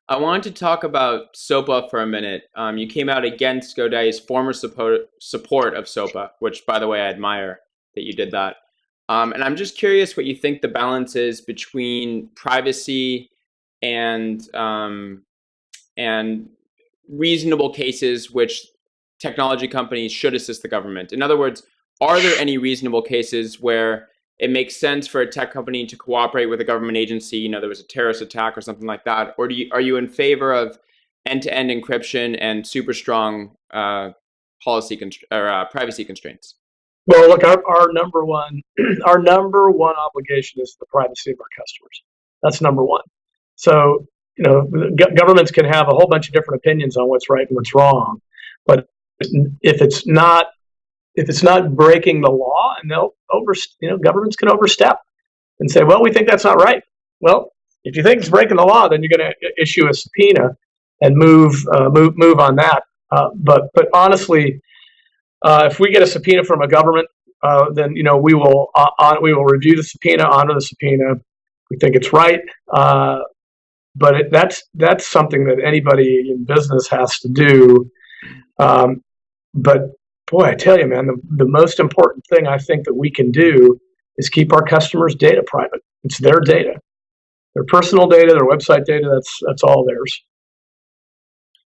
I wanted to talk about SOPA for a minute. You came out against GoDaddy's former support of SOPA, which, by the way, I admire that you did that. And I'm just curious what you think the balance is between privacy and and reasonable cases which technology companies should assist the government. In other words, are there any reasonable cases where it makes sense for a tech company to cooperate with a government agency? There was a terrorist attack or something like that, or are you in favor of end-to-end encryption and super strong privacy constraints? Well, look, our number one our number one obligation is the privacy of our customers. That's number one. So, governments can have a whole bunch of different opinions on what's right and what's wrong, but if it's not breaking the law, and governments can overstep and say, well, we think that's not right. Well, if you think it's breaking the law, then you're going to issue a subpoena and move on that. But honestly, if we get a subpoena from a government, then we will review the subpoena, honor the subpoena. We think it's right, but that's something that anybody in business has to do. But boy, I tell you, man, the most important thing I think that we can do is keep our customers' data private. It's their data, their personal data, their website data. That's all theirs.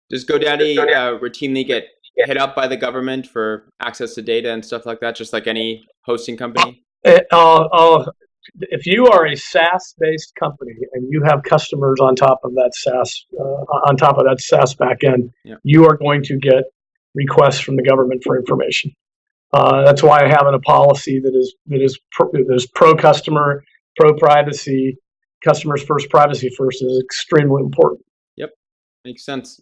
Does GoDaddy routinely get hit up by the government for access to data and stuff like that, just like any hosting company? If you are a SaaS-based company and you have customers on top of that SaaS backend, Yeah. You are going to get requests from the government for information. That's why I have a policy that is pro customer, pro privacy. Customers first, privacy first is extremely important. Yep, makes sense.